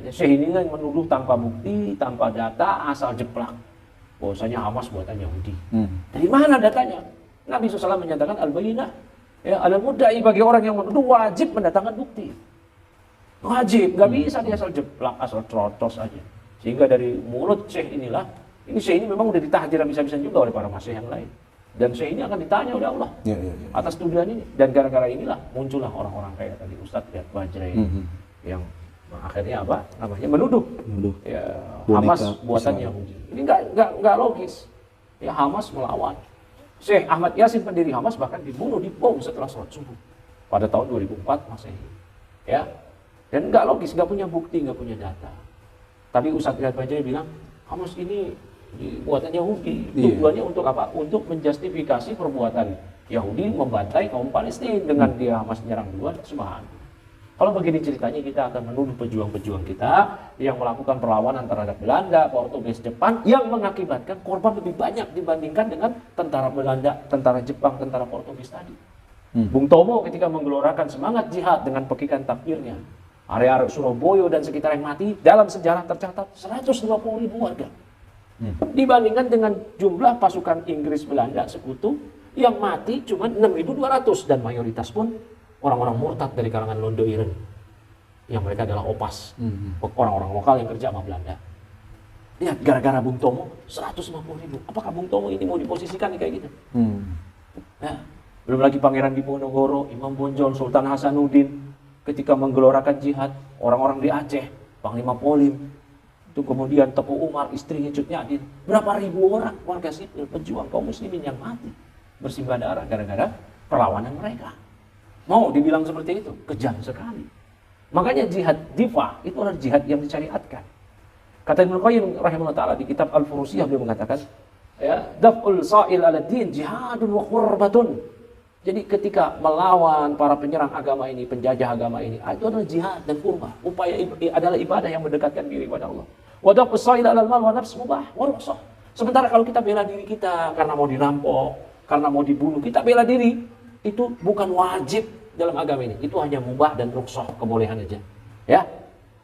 Syekh ini kan menuduh tanpa bukti, tanpa data, asal jeplak. Bahwasanya Hamas buatan Yahudi. Dari mana datanya? Nabi SAW menyatakan al-bayyinah. Ya, al-mudda'i bagi orang yang menuduh wajib mendatangkan bukti. Wajib, nggak bisa dia asal jeplak, asal trotos aja. Sehingga dari mulut Syekh inilah, ini Syekh ini memang udah ditahdir habis-habisan juga oleh para masyayikh yang lain. Dan Syekh ini akan ditanya oleh Allah atas tuduhan ini. Dan gara-gara inilah muncullah orang-orang kayak tadi Ustadz Riyad Bajrai yang akhirnya apa namanya menuduh ya, Hamas buatan Yahudi. Ini nggak logis. Ya Hamas melawan. Syekh Ahmad Yasin pendiri Hamas bahkan dibunuh, dibom setelah sholat subuh pada tahun 2004 Masehi. Ya, dan nggak logis, nggak punya bukti, nggak punya data. Tapi Ustadz Riyad Bajrai bilang Hamas ini buatan Yahudi. Tujuannya untuk apa? Untuk menjustifikasi perbuatan Yahudi membantai kaum Palestina dengan dia Hamas menyerang duluan. Subhanallah. Kalau begini ceritanya, kita akan menuduh pejuang-pejuang kita yang melakukan perlawanan terhadap Belanda, Portugis, Jepang yang mengakibatkan korban lebih banyak dibandingkan dengan tentara Belanda, tentara Jepang, tentara Portugis tadi. Bung Tomo ketika menggelorakan semangat jihad dengan pekikan takbirnya, area Surabaya dan sekitar yang mati dalam sejarah tercatat 150.000 warga. Dibandingkan dengan jumlah pasukan Inggris Belanda sekutu yang mati cuma 6.200 dan mayoritas pun orang-orang murtad dari kalangan Londo Ireng yang mereka adalah opas, orang-orang lokal yang kerja sama Belanda. Lihat, gara-gara Bung Tomo 150.000. Apakah Bung Tomo ini mau diposisikan kayak gitu? Ya, belum lagi Pangeran Diponegoro, Imam Bonjol, Sultan Hasanuddin ketika menggelorakan jihad, orang-orang di Aceh, Panglima Polim, itu kemudian Teku Umar, istrinya Cut Nyadin, berapa ribu orang warga sipil, pejuang kaum muslimin yang mati bersimbah darah gara-gara perlawanan mereka. Mau dibilang seperti itu, kejam sekali. Makanya jihad difa itu adalah jihad yang disyariatkan. Kata Ibnu Qayyim rahimahullah taala di kitab Al-Furusiyah, beliau mengatakan, ya, daf'ul sa'il 'ala din jihadun wa qurbatun. Jadi ketika melawan para penyerang agama ini, penjajah agama ini, itu adalah jihad dan kurban. Upaya adalah ibadah yang mendekatkan diri kepada Allah. Wa daf'us sa'il 'alal mal wa nafs mubah wa rukhsah. Sementara kalau kita bela diri kita karena mau dirampok, karena mau dibunuh, kita bela diri, itu bukan wajib dalam agama ini. Itu hanya mubah dan rukhsah, kebolehan aja. Ya,